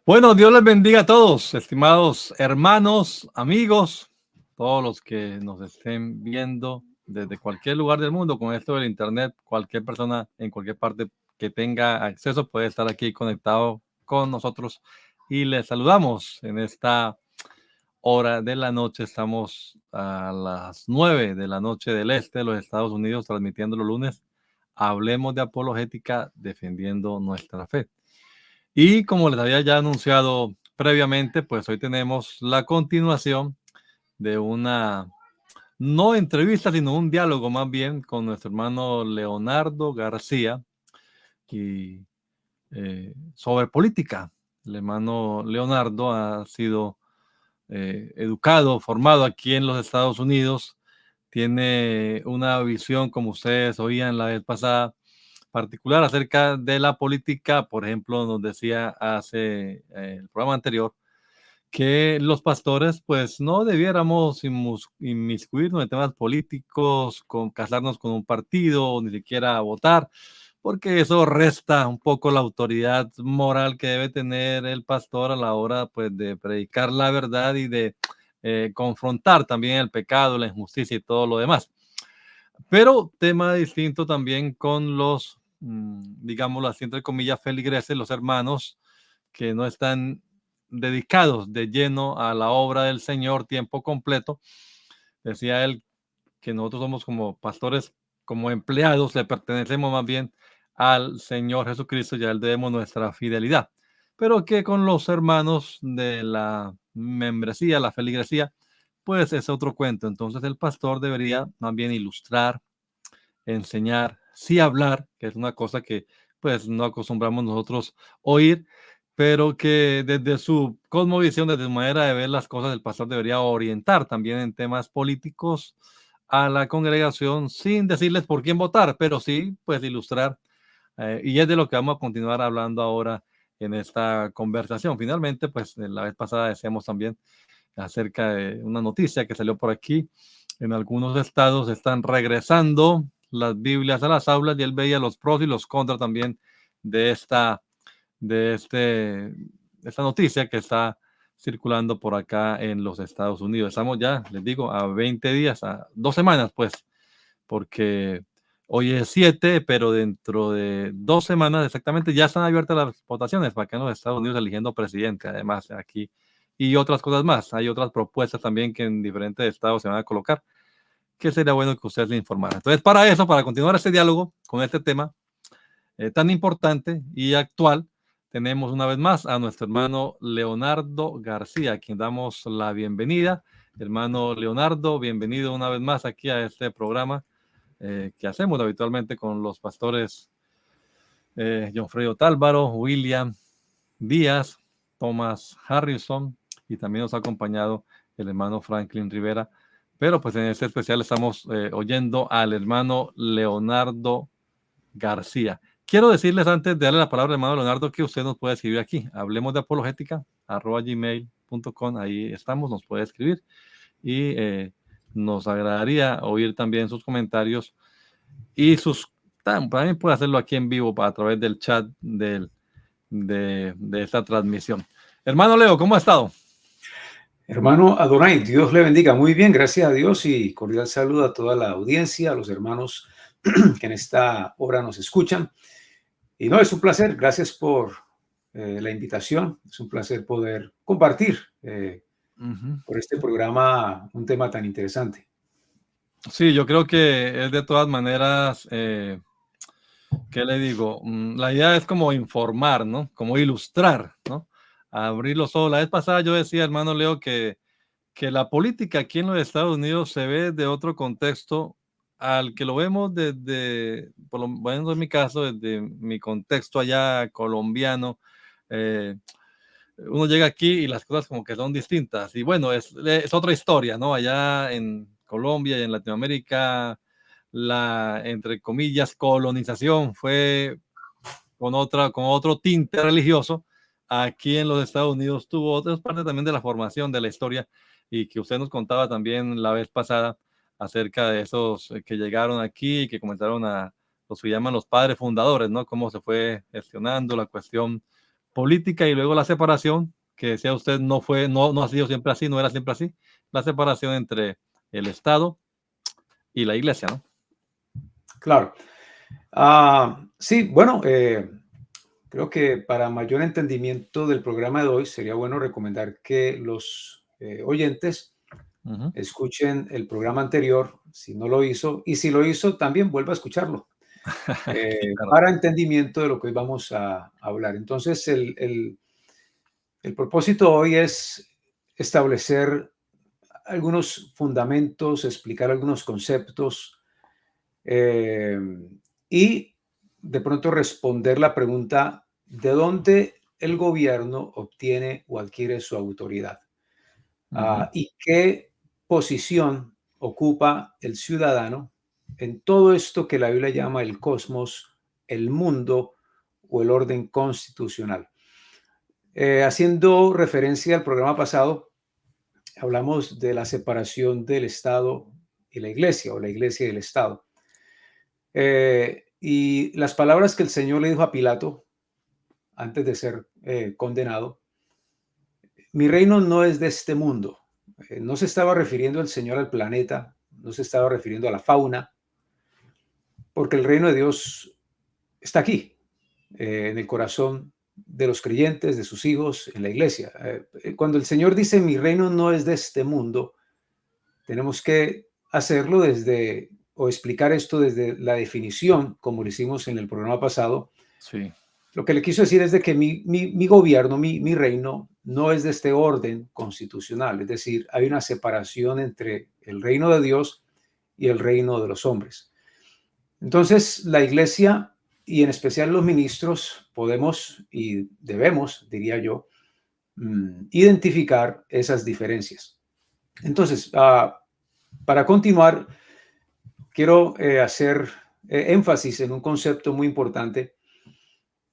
Bueno, Dios les bendiga a todos, estimados hermanos, amigos, todos los que nos estén viendo desde cualquier lugar del mundo con esto del internet. Cualquier persona en cualquier parte que tenga acceso puede estar aquí conectado con nosotros y les saludamos en esta hora de la noche. Estamos a las 9 de la noche del este de los Estados Unidos, transmitiendo los lunes. Hablemos de apologética, defendiendo nuestra fe. Y como les había ya anunciado previamente, pues hoy tenemos la continuación de una, no entrevista, sino un diálogo más bien con nuestro hermano Leonardo García y sobre política. El hermano Leonardo ha sido educado, formado aquí en los Estados Unidos, tiene una visión, como ustedes oían la vez pasada, particular acerca de la política. Por ejemplo, nos decía hace el programa anterior que los pastores pues no debiéramos inmiscuirnos en temas políticos, con casarnos con un partido o ni siquiera votar, porque eso resta un poco la autoridad moral que debe tener el pastor a la hora pues de predicar la verdad y de confrontar también el pecado, la injusticia y todo lo demás. Pero tema distinto también con los, digámoslo así, entre comillas, feligreses, los hermanos que no están dedicados de lleno a la obra del Señor tiempo completo. Decía él que nosotros somos como pastores, como empleados, le pertenecemos más bien al Señor Jesucristo, ya él debemos nuestra fidelidad. Pero que con los hermanos de la membresía, la feligresía, pues es otro cuento. Entonces el pastor debería más bien ilustrar, enseñar, sí hablar, que es una cosa que pues no acostumbramos nosotros oír, pero que desde su cosmovisión, desde su manera de ver las cosas, el pastor debería orientar también en temas políticos a la congregación sin decirles por quién votar, pero sí pues ilustrar. Y es de lo que vamos a continuar hablando ahora en esta conversación. Finalmente, pues la vez pasada decíamos también acerca de una noticia que salió por aquí. En algunos estados están regresando las Biblias a las aulas y él veía los pros y los contras también de esta noticia que está circulando por acá en los Estados Unidos. Estamos ya, les digo, a 20 días, a 2 semanas, pues, porque hoy es 7, pero dentro de 2 semanas exactamente ya están abiertas las votaciones para acá en los Estados Unidos eligiendo presidente, además aquí, y otras cosas más. Hay otras propuestas también que en diferentes estados se van a colocar, que sería bueno que ustedes le informaran. Entonces, para eso, para continuar este diálogo con este tema tan importante y actual, tenemos una vez más a nuestro hermano Leonardo García, a quien damos la bienvenida. Hermano Leonardo, bienvenido una vez más aquí a este programa que hacemos habitualmente con los pastores John Fredo Tálvaro, William Díaz, Thomas Harrison, y también nos ha acompañado el hermano Franklin Rivera. Pero pues en este especial estamos oyendo al hermano Leonardo García. Quiero decirles antes de darle la palabra al hermano Leonardo que usted nos puede escribir aquí. Hablemos de apologética, @gmail.com. Ahí estamos, nos puede escribir y nos agradaría oír también sus comentarios y también puede hacerlo aquí en vivo a través del chat de esta transmisión. Hermano Leo, ¿cómo ha estado? Hermano Adonai, Dios le bendiga. Muy bien, gracias a Dios y cordial saludo a toda la audiencia, a los hermanos que en esta hora nos escuchan. Y no, es un placer, gracias por la invitación. Es un placer poder compartir por este programa un tema tan interesante. Sí, yo creo que es de todas maneras, ¿qué le digo? La idea es como informar, ¿no? Como ilustrar, ¿no? Abrir los ojos. La vez pasada yo decía, hermano Leo, que la política aquí en los Estados Unidos se ve de otro contexto al que lo vemos desde, por lo menos en mi caso, desde mi contexto allá colombiano. Uno llega aquí y las cosas como que son distintas. Y bueno, es otra historia, ¿no? Allá en Colombia y en Latinoamérica, la, entre comillas, colonización fue con otro tinte religioso. Aquí en los Estados Unidos tuvo otras partes también de la formación, de la historia, y que usted nos contaba también la vez pasada acerca de esos que llegaron aquí y que comenzaron a, los que llaman los padres fundadores, ¿no? Cómo se fue gestionando la cuestión política y luego la separación, que decía usted, no ha sido siempre así, no era siempre así, la separación entre el Estado y la Iglesia, ¿no? Claro. Sí, bueno, creo que para mayor entendimiento del programa de hoy sería bueno recomendar que los oyentes Ujú. escuchen el programa anterior, si no lo hizo, y si lo hizo, también vuelva a escucharlo, Sí, claro. para entendimiento de lo que hoy vamos a hablar. Entonces, el propósito hoy es establecer algunos fundamentos, explicar algunos conceptos eh, y de pronto responder la pregunta, ¿de dónde el gobierno obtiene o adquiere su autoridad? Ujú. ¿Y qué posición ocupa el ciudadano en todo esto que la Biblia llama el cosmos, el mundo o el orden constitucional? Haciendo referencia al programa pasado, hablamos de la separación del Estado y la Iglesia, o la Iglesia y el Estado. Y las palabras que el Señor le dijo a Pilato antes de ser condenado: mi reino no es de este mundo. No se estaba refiriendo el Señor al planeta, no se estaba refiriendo a la fauna, porque el reino de Dios está aquí, en el corazón de los creyentes, de sus hijos, en la iglesia. Cuando el Señor dice mi reino no es de este mundo, tenemos que hacerlo desde, o explicar esto desde la definición, como lo hicimos en el programa pasado. Sí. Lo que le quiso decir es de que mi gobierno, mi reino, no es de este orden constitucional. Es decir, hay una separación entre el reino de Dios y el reino de los hombres. Entonces, la iglesia y en especial los ministros podemos y debemos, diría yo, identificar esas diferencias. Entonces, para continuar, quiero hacer énfasis en un concepto muy importante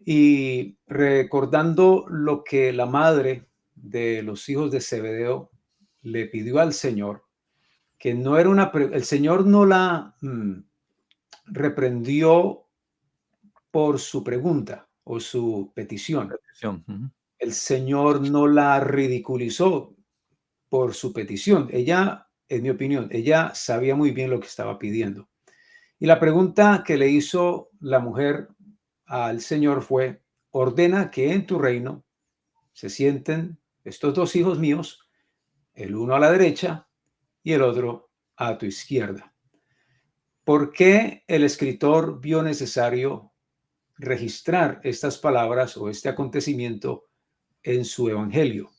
y recordando lo que la madre de los hijos de Zebedeo le pidió al Señor, que no era el Señor no la reprendió por su pregunta o su petición. Petición. Ujú. El Señor no la ridiculizó por su petición. Ella, en mi opinión, ella sabía muy bien lo que estaba pidiendo. Y la pregunta que le hizo la mujer al Señor fue: ordena que en tu reino se sienten estos dos hijos míos, el uno a la derecha y el otro a tu izquierda. ¿Por qué el escritor vio necesario registrar estas palabras o este acontecimiento en su evangelio?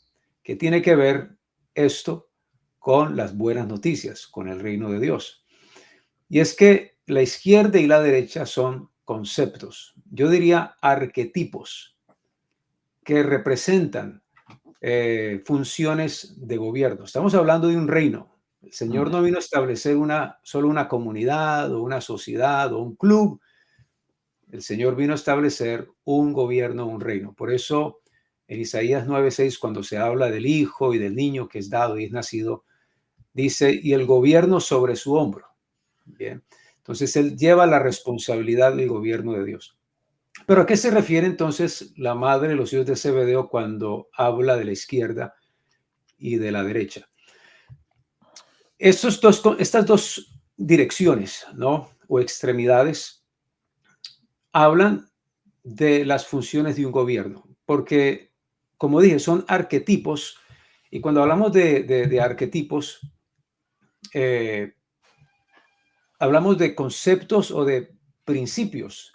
¿Qué tiene que ver esto con las buenas noticias, con el reino de Dios? Y es que la izquierda y la derecha son conceptos, yo diría arquetipos, que representan funciones de gobierno. Estamos hablando de un reino. El Señor no vino a establecer solo una comunidad o una sociedad o un club. El Señor vino a establecer un gobierno, un reino. Por eso en Isaías 9:6, cuando se habla del hijo y del niño que es dado y es nacido, dice, y el gobierno sobre su hombro. Bien. Entonces él lleva la responsabilidad del gobierno de Dios. Pero ¿a qué se refiere entonces la madre de los hijos de Zebedeo cuando habla de la izquierda y de la derecha? Estas dos direcciones, ¿no? O extremidades hablan de las funciones de un gobierno, porque, como dije, son arquetipos, y cuando hablamos de arquetipos, eh, hablamos de conceptos o de principios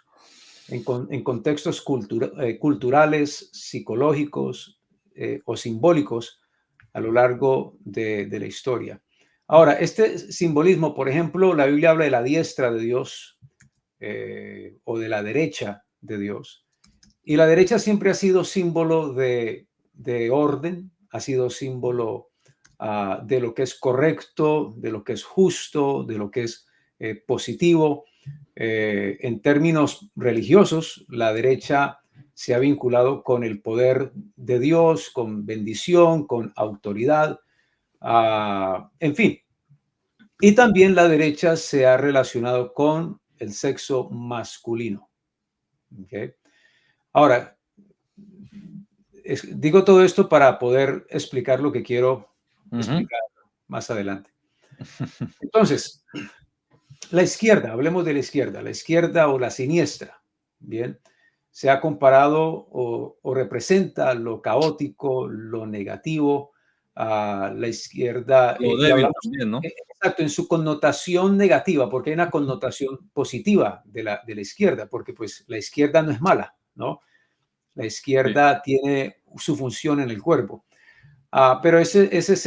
en contextos culturales, psicológicos o simbólicos a lo largo de la historia. Ahora, este simbolismo, por ejemplo, la Biblia habla de la diestra de Dios o de la derecha de Dios. Y la derecha siempre ha sido símbolo de orden, ha sido símbolo de lo que es correcto, de lo que es justo, de lo que es positivo. En términos religiosos, la derecha se ha vinculado con el poder de Dios, con bendición, con autoridad, en fin. Y también la derecha se ha relacionado con el sexo masculino. ¿Okay? Ahora, digo todo esto para poder explicar lo que quiero Ujú. explicar más adelante. Entonces, la izquierda, hablemos de la izquierda o la siniestra, ¿bien? Se ha comparado o representa lo caótico, lo negativo, a la izquierda, Lo y débil hablamos, también, ¿no? exacto, en su connotación negativa, porque hay una connotación positiva de la izquierda, porque pues la izquierda no es mala, ¿no? La Sí. izquierda tiene su función en el cuerpo. Pero ese es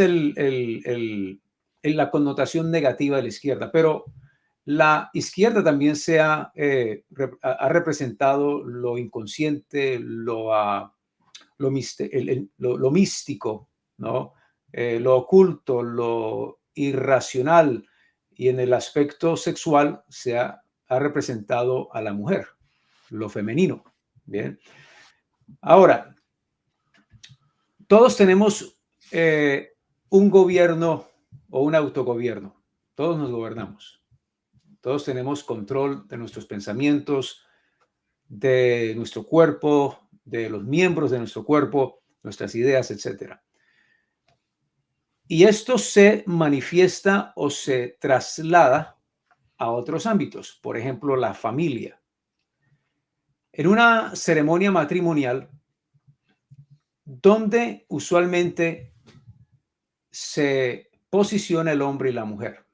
la connotación negativa de la izquierda. Pero la izquierda también ha representado lo inconsciente, lo místico, ¿no? Lo oculto, lo irracional, y en el aspecto sexual ha representado a la mujer, lo femenino. Bien. Ahora, todos tenemos un gobierno o un autogobierno. Todos nos gobernamos. Todos tenemos control de nuestros pensamientos, de nuestro cuerpo, de los miembros de nuestro cuerpo, nuestras ideas, etc. Y esto se manifiesta o se traslada a otros ámbitos. Por ejemplo, la familia. En una ceremonia matrimonial, donde usualmente se posiciona el hombre y la mujer.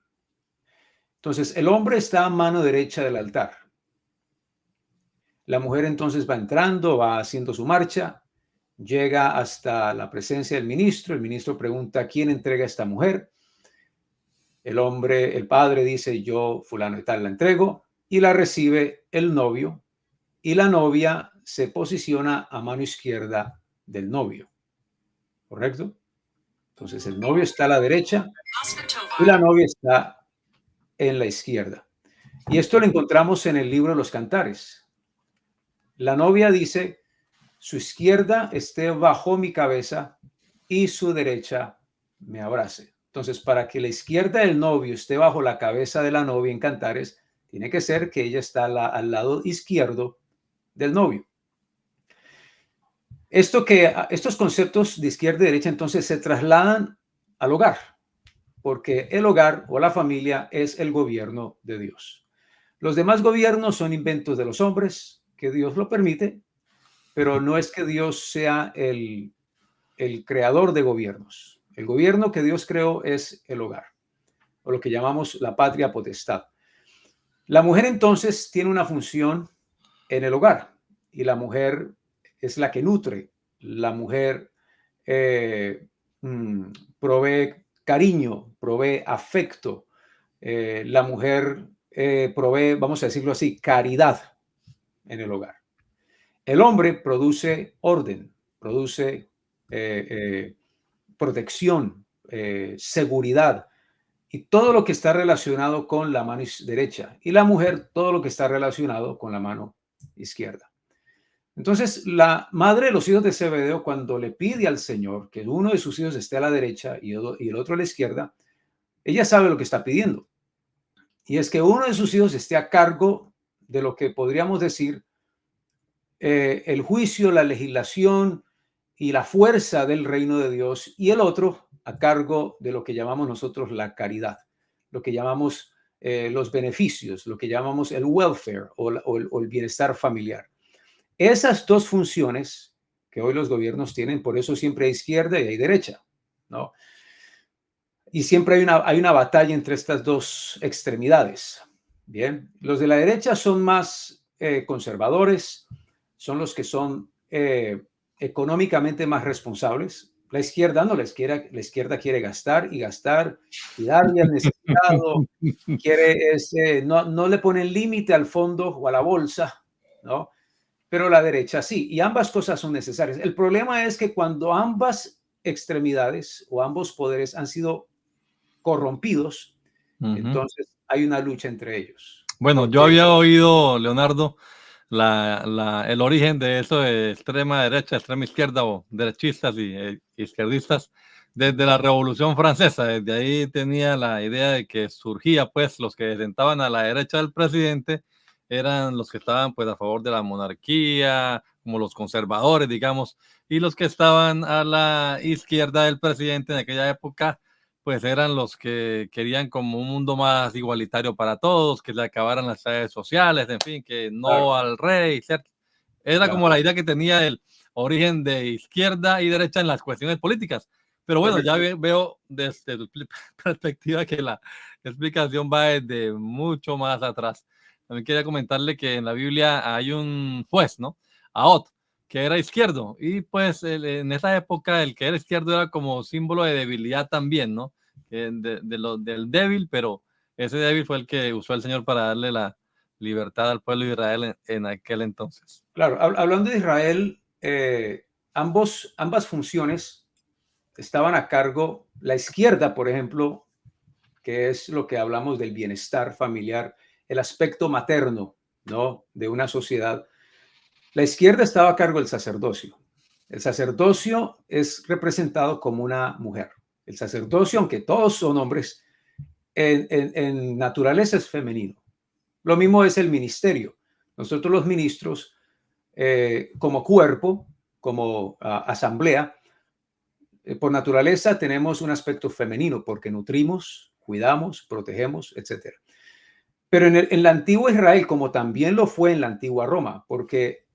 Entonces, el hombre está a mano derecha del altar. La mujer entonces va entrando, va haciendo su marcha, llega hasta la presencia del ministro. El ministro pregunta: ¿quién entrega a esta mujer? El hombre, el padre dice: yo, fulano y tal, la entrego, y la recibe el novio, y la novia se posiciona a mano izquierda del novio. ¿Correcto? Entonces, el novio está a la derecha y la novia está en la izquierda. Y esto lo encontramos en el libro de los Cantares. La novia dice: su izquierda esté bajo mi cabeza y su derecha me abrace. Entonces, para que la izquierda del novio esté bajo la cabeza de la novia en Cantares, tiene que ser que ella está al lado izquierdo del novio. Estos conceptos de izquierda y derecha entonces se trasladan al hogar, porque el hogar o la familia es el gobierno de Dios. Los demás gobiernos son inventos de los hombres, que Dios lo permite, pero no es que Dios sea el creador de gobiernos. El gobierno que Dios creó es el hogar, o lo que llamamos la patria potestad. La mujer entonces tiene una función en el hogar, y la mujer es la que nutre. La mujer eh, provee cariño, provee afecto. La mujer provee, vamos a decirlo así, caridad en el hogar. El hombre produce orden, produce protección, seguridad y todo lo que está relacionado con la mano derecha, y la mujer todo lo que está relacionado con la mano izquierda. Entonces, la madre de los hijos de Zebedeo, cuando le pide al Señor que uno de sus hijos esté a la derecha y el otro a la izquierda, ella sabe lo que está pidiendo. Y es que uno de sus hijos esté a cargo de lo que podríamos decir el juicio, la legislación y la fuerza del reino de Dios, y el otro a cargo de lo que llamamos nosotros la caridad, lo que llamamos los beneficios, lo que llamamos el welfare o el bienestar familiar. Esas dos funciones que hoy los gobiernos tienen, por eso siempre hay izquierda y hay derecha, ¿no? Y siempre hay una batalla entre estas dos extremidades. Bien, los de la derecha son más conservadores, son los que son económicamente más responsables. La izquierda no, la izquierda quiere gastar y gastar y darle al necesitado, no le ponen límite al fondo o a la bolsa, ¿no? Pero la derecha sí, y ambas cosas son necesarias. El problema es que cuando ambas extremidades o ambos poderes han sido corrompidos, entonces hay una lucha entre ellos. Bueno, yo Porque, había oído, Leonardo, el origen de eso de extrema derecha, extrema izquierda o derechistas y izquierdistas desde la Revolución Francesa. Desde ahí tenía la idea de que surgía, pues, los que sentaban a la derecha del presidente eran los que estaban pues a favor de la monarquía, como los conservadores, digamos, y los que estaban a la izquierda del presidente en aquella época, pues eran los que querían como un mundo más igualitario para todos, que se acabaran las redes sociales, en fin, que no Claro, al rey, ¿cierto? Era claro, como la idea que tenía el origen de izquierda y derecha en las cuestiones políticas. Pero bueno, ya correcto. veo desde tu perspectiva que la explicación va desde mucho más atrás. También quería comentarle que en la Biblia hay un juez, ¿no? Ahot, que era izquierdo. Y pues en esa época el que era izquierdo era como símbolo de debilidad también, ¿no? Del débil, pero ese débil fue el que usó el Señor para darle la libertad al pueblo de Israel en aquel entonces. Claro, hablando de Israel, ambas funciones estaban a cargo, la izquierda, por ejemplo, que es lo que hablamos del bienestar familiar, el aspecto materno, ¿no? De una sociedad. La izquierda estaba a cargo del sacerdocio. El sacerdocio es representado como una mujer. El sacerdocio, aunque todos son hombres, en naturaleza es femenino. Lo mismo es el ministerio. Nosotros los ministros, como cuerpo, como asamblea, por naturaleza tenemos un aspecto femenino porque nutrimos, cuidamos, protegemos, etcétera. Pero en la antigua Israel, como también lo fue en la antigua Roma, porque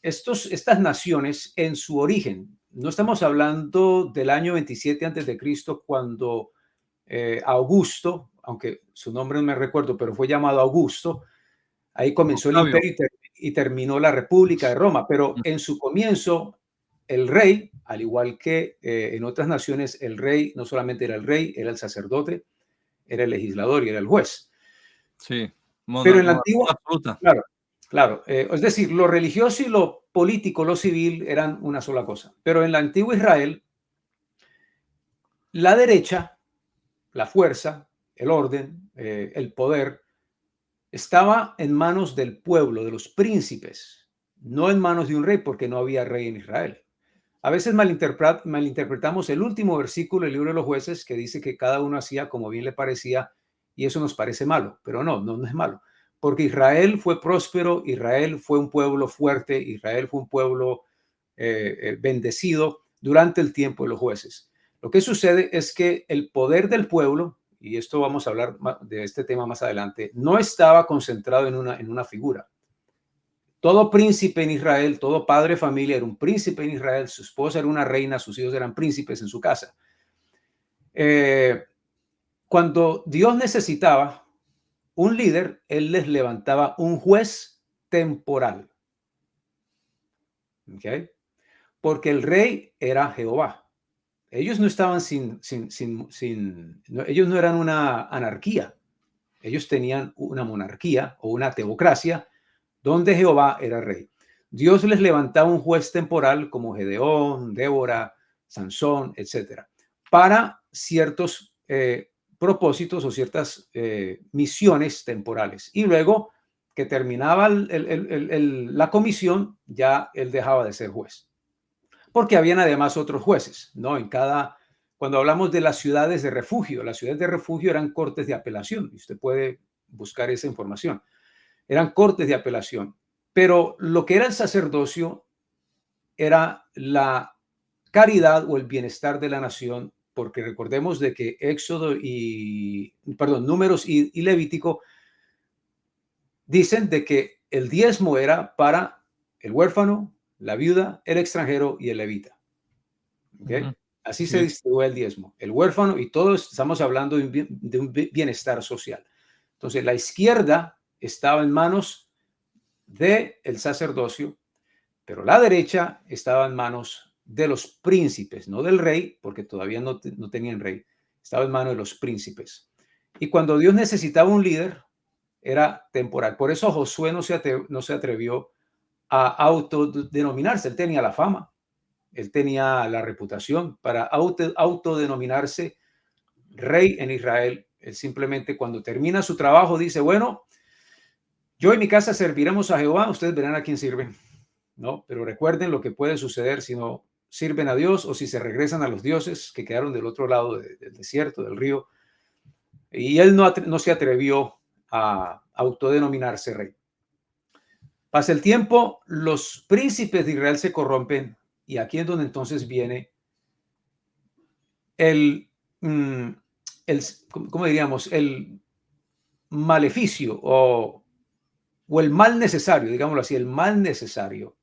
estas naciones en su origen, no estamos hablando del año 27 antes de Cristo, cuando Augusto, aunque su nombre no me recuerdo, pero fue llamado Augusto, ahí comenzó el Octavio. imperio y terminó la República de Roma, pero en su comienzo el rey, al igual que en otras naciones, el rey no solamente era el rey, era el sacerdote, era el legislador y era el juez. Sí, Pero en la monarquía antigua, absoluta. claro, claro, es decir, lo religioso y lo político, lo civil eran una sola cosa. Pero en la antigua Israel, la derecha, la fuerza, el orden, el poder, estaba en manos del pueblo, de los príncipes, no en manos de un rey, porque no había rey en Israel. A veces malinterpretamos el último versículo del libro de los jueces que dice que cada uno hacía como bien le parecía y eso nos parece malo, pero no es malo, porque Israel fue próspero, Israel fue un pueblo fuerte, Israel fue un pueblo bendecido durante el tiempo de los jueces. Lo que sucede es que el poder del pueblo, y esto vamos a hablar de este tema más adelante, no estaba concentrado en una figura. Todo príncipe en Israel, todo padre de familia era un príncipe en Israel, su esposa era una reina, sus hijos eran príncipes en su casa. Cuando Dios necesitaba un líder, Él les levantaba un juez temporal. ¿Okay? Porque el rey era Jehová. Ellos no estaban ellos no eran una anarquía. Ellos tenían una monarquía o una teocracia donde Jehová era rey. Dios les levantaba un juez temporal como Gedeón, Débora, Sansón, etcétera, para ciertos propósitos o ciertas misiones temporales. Y luego que terminaba la comisión, ya él dejaba de ser juez. Porque habían además otros jueces, ¿no? Cuando hablamos de las ciudades de refugio eran cortes de apelación. Y usted puede buscar esa información. Eran cortes de apelación. Pero lo que era el sacerdocio era la caridad o el bienestar de la nación, porque recordemos de que Números y Levítico dicen de que el diezmo era para el huérfano, la viuda, el extranjero y el levita. ¿Okay? Ujú. Así se Sí. distribuye el diezmo. El huérfano y todos estamos hablando de un bienestar social. Entonces, la izquierda estaba en manos del sacerdocio, pero la derecha estaba en manos de los príncipes, no del rey, porque todavía no tenían rey, estaba en manos de los príncipes. Y cuando Dios necesitaba un líder, era temporal. Por eso Josué no se atrevió a autodenominarse, él tenía la fama, él tenía la reputación para autodenominarse rey en Israel. Él simplemente cuando termina su trabajo dice, bueno, yo y mi casa serviremos a Jehová, ustedes verán a quién sirven. ¿No? Pero recuerden lo que puede suceder si no sirven a Dios o si se regresan a los dioses que quedaron del otro lado del desierto, del río. Y él no se atrevió a autodenominarse rey. Pasa el tiempo, los príncipes de Israel se corrompen y aquí es donde entonces viene el, ¿cómo diríamos? El maleficio o el mal necesario, digámoslo así, el mal necesario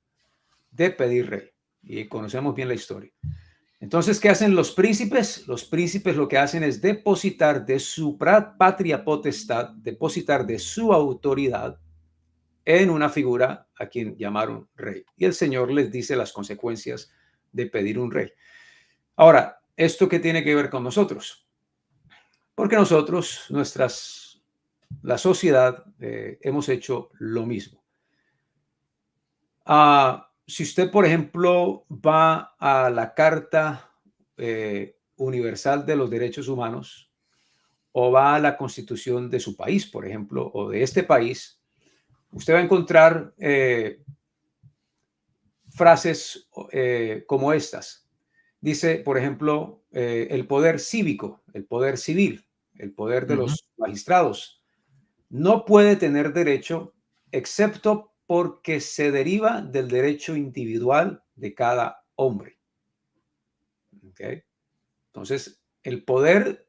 de pedir rey. Y conocemos bien la historia. Entonces, ¿qué hacen los príncipes? Los príncipes lo que hacen es depositar de su patria potestad, depositar de su autoridad en una figura a quien llamaron rey. Y el Señor les dice las consecuencias de pedir un rey. Ahora, ¿esto qué tiene que ver con nosotros? Porque nosotros, la sociedad, hemos hecho lo mismo. Si usted, por ejemplo, va a la Carta Universal de los Derechos Humanos o va a la Constitución de su país, por ejemplo, o de este país, usted va a encontrar frases como estas. Dice, por ejemplo, el poder cívico, el poder civil, el poder de los magistrados, no puede tener derecho excepto porque se deriva del derecho individual de cada hombre. ¿Okay? Entonces, el poder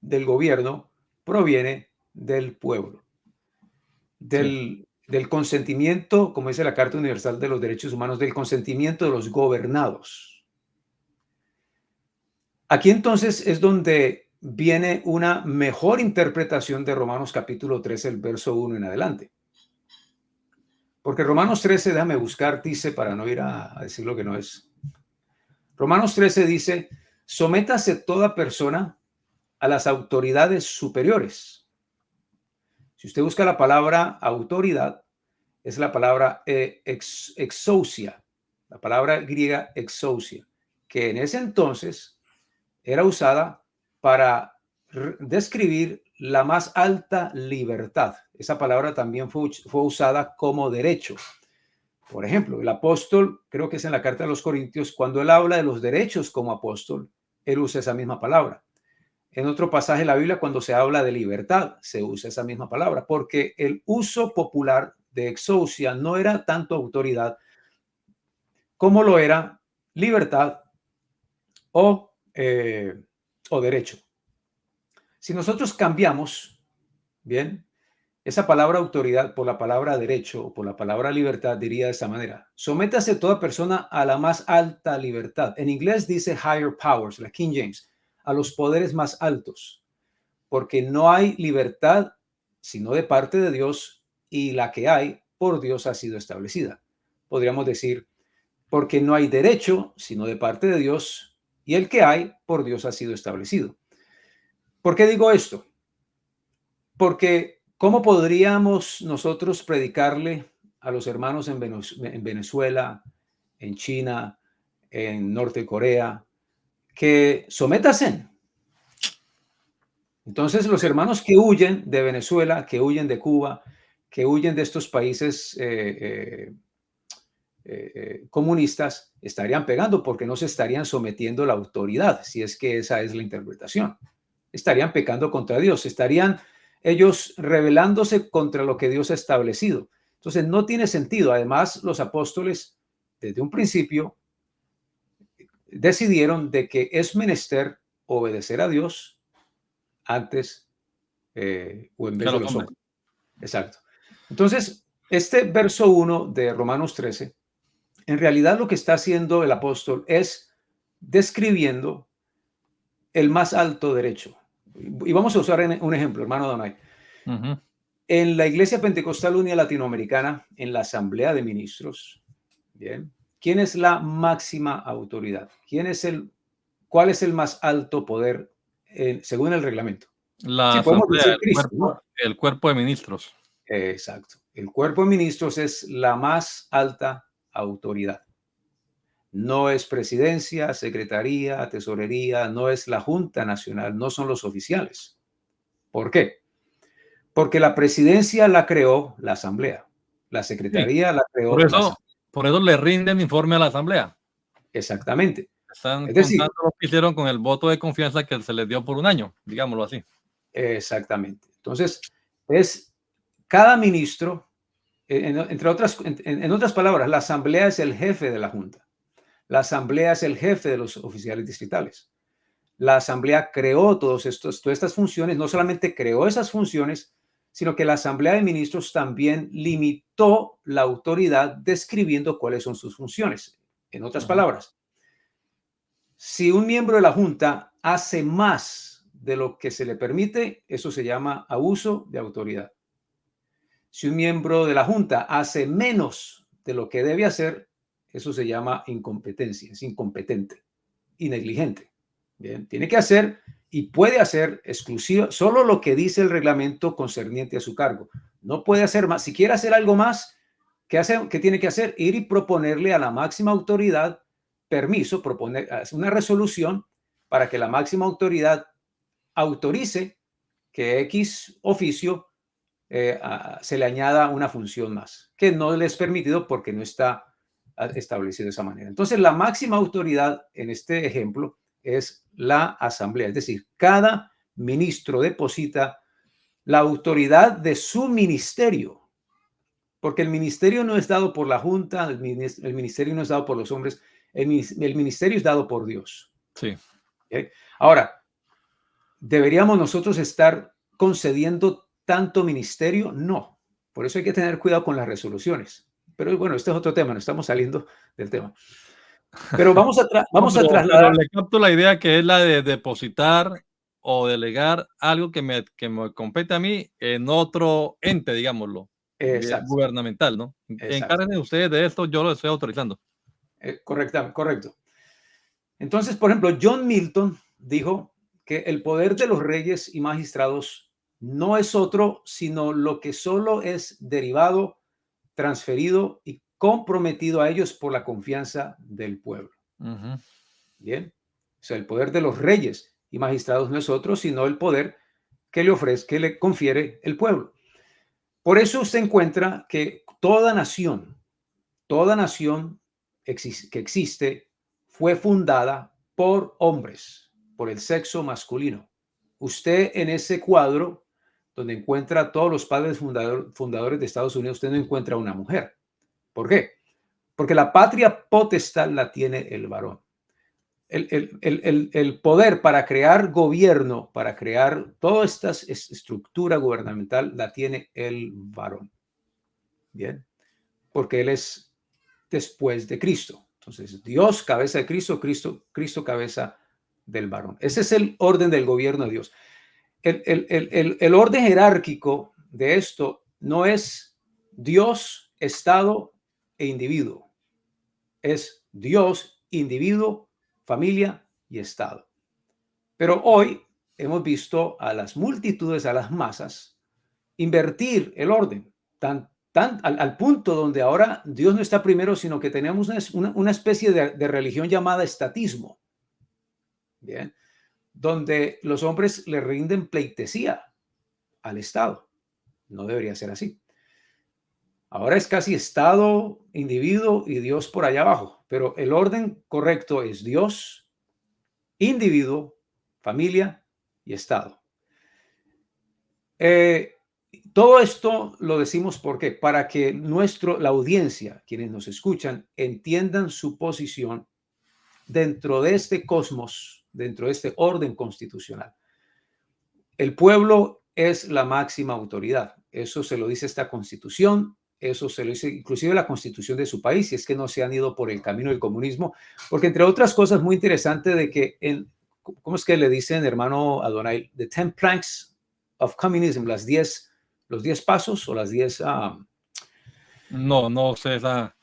del gobierno proviene del pueblo, del consentimiento, como dice la Carta Universal de los Derechos Humanos, del consentimiento de los gobernados. Aquí entonces es donde viene una mejor interpretación de Romanos capítulo 13, el verso 1 en adelante. Porque Romanos 13, déjame buscar, dice, para no ir a decir lo que no es. Romanos 13 dice, sométase toda persona a las autoridades superiores. Si usted busca la palabra autoridad, es la palabra exousia, la palabra griega exousia, que en ese entonces era usada para describir la más alta libertad. Esa palabra también fue usada como derecho. Por ejemplo, el apóstol, creo que es en la carta de los Corintios, cuando él habla de los derechos como apóstol, él usa esa misma palabra. En otro pasaje de la Biblia, cuando se habla de libertad, se usa esa misma palabra, porque el uso popular de exousia no era tanto autoridad como lo era libertad o derecho. Si nosotros cambiamos, bien, esa palabra autoridad por la palabra derecho o por la palabra libertad, diría de esta manera: sométase toda persona a la más alta libertad. En inglés dice higher powers, la King James, a los poderes más altos, porque no hay libertad sino de parte de Dios y la que hay por Dios ha sido establecida. Podríamos decir, porque no hay derecho sino de parte de Dios y el que hay por Dios ha sido establecido. ¿Por qué digo esto? Porque ¿cómo podríamos nosotros predicarle a los hermanos en Venezuela, en China, en Norte Corea, que sométase? Entonces, los hermanos que huyen de Venezuela, que huyen de Cuba, que huyen de estos países comunistas, estarían pegando porque no se estarían sometiendo a la autoridad, si es que esa es la interpretación. Estarían pecando contra Dios, estarían ellos rebelándose contra lo que Dios ha establecido. Entonces, no tiene sentido. Además, los apóstoles, desde un principio, decidieron de que es menester obedecer a Dios antes o en vez de los hombres. Exacto. Entonces, este verso 1 de Romanos 13, en realidad lo que está haciendo el apóstol es describiendo el más alto derecho. Y vamos a usar un ejemplo, hermano Donay. En la Iglesia Pentecostal Unida Latinoamericana, en la Asamblea de Ministros, bien, ¿quién es la máxima autoridad? ¿Cuál es el más alto poder según el reglamento? La Sí, podemos asamblea, decir Cristo, ¿no? el cuerpo de ministros. Exacto. El cuerpo de ministros es la más alta autoridad. No es presidencia, secretaría, tesorería, no es la Junta Nacional, no son los oficiales. ¿Por qué? Porque la presidencia la creó la Asamblea, la secretaría la creó la Asamblea. Por eso le rinden informe a la Asamblea. Exactamente. Están Es decir, contando lo que hicieron con el voto de confianza que se les dio por un año, digámoslo así. Exactamente. Entonces, cada ministro En otras palabras, la asamblea es el jefe de la junta. La asamblea es el jefe de los oficiales distritales. La asamblea creó todas estas funciones, no solamente creó esas funciones, sino que la asamblea de ministros también limitó la autoridad describiendo cuáles son sus funciones. En otras palabras, si un miembro de la junta hace más de lo que se le permite, eso se llama abuso de autoridad. Si un miembro de la junta hace menos de lo que debe hacer, eso se llama incompetencia, es incompetente y negligente. Bien, tiene que hacer y puede hacer exclusivo solo lo que dice el reglamento concerniente a su cargo. No puede hacer más. Si quiere hacer algo más, ¿qué tiene que hacer? Ir y proponerle a la máxima autoridad permiso, proponer una resolución para que la máxima autoridad autorice que X oficio se le añada una función más, que no le es permitido porque no está establecido de esa manera. Entonces, la máxima autoridad en este ejemplo es la asamblea, es decir, cada ministro deposita la autoridad de su ministerio, porque el ministerio no es dado por la junta, el ministerio no es dado por los hombres, el ministerio es dado por Dios. Sí. ¿Okay? Ahora, ¿deberíamos nosotros estar concediendo tanto ministerio? No. Por eso hay que tener cuidado con las resoluciones. Pero bueno, este es otro tema, no estamos saliendo del tema. Pero vamos a trasladar. Pero le capto la idea que es la de depositar o delegar algo que me compete a mí en otro ente, digámoslo, Exacto. gubernamental, ¿no? Encárguense ustedes de esto, yo lo estoy autorizando. Correcto. Entonces, por ejemplo, John Milton dijo que el poder de los reyes y magistrados no es otro, sino lo que solo es derivado, transferido y comprometido a ellos por la confianza del pueblo. Bien. O sea, el poder de los reyes y magistrados no es otro, sino el poder que le confiere el pueblo. Por eso usted encuentra que toda nación que existe fue fundada por hombres, por el sexo masculino. Usted en ese cuadro, donde encuentra a todos los padres fundadores de Estados Unidos, usted no encuentra una mujer. ¿Por qué? Porque la patria potestad la tiene el varón. El poder para crear gobierno, para crear toda esta estructura gubernamental, la tiene el varón. Bien, porque él es después de Cristo. Entonces, Dios, cabeza de Cristo, Cristo, cabeza del varón. Ese es el orden del gobierno de Dios. El orden jerárquico de esto no es Dios, Estado e individuo. Es Dios, individuo, familia y Estado. Pero hoy hemos visto a las multitudes, a las masas, invertir el orden, al punto donde ahora Dios no está primero, sino que tenemos una especie de religión llamada estatismo. Bien, donde los hombres le rinden pleitesía al Estado. No debería ser así. Ahora es casi Estado, individuo y Dios por allá abajo, pero el orden correcto es Dios, individuo, familia y Estado. Todo esto lo decimos porque para que la audiencia, quienes nos escuchan, entiendan su posición dentro de este cosmos, dentro de este orden constitucional. El pueblo es la máxima autoridad. Eso se lo dice esta constitución, eso se lo dice inclusive la constitución de su país, si es que no se han ido por el camino del comunismo, porque entre otras cosas muy interesante de que, ¿cómo es que le dicen, hermano Adonai? The 10 planks of communism, los 10 pasos o las 10... No sé esa.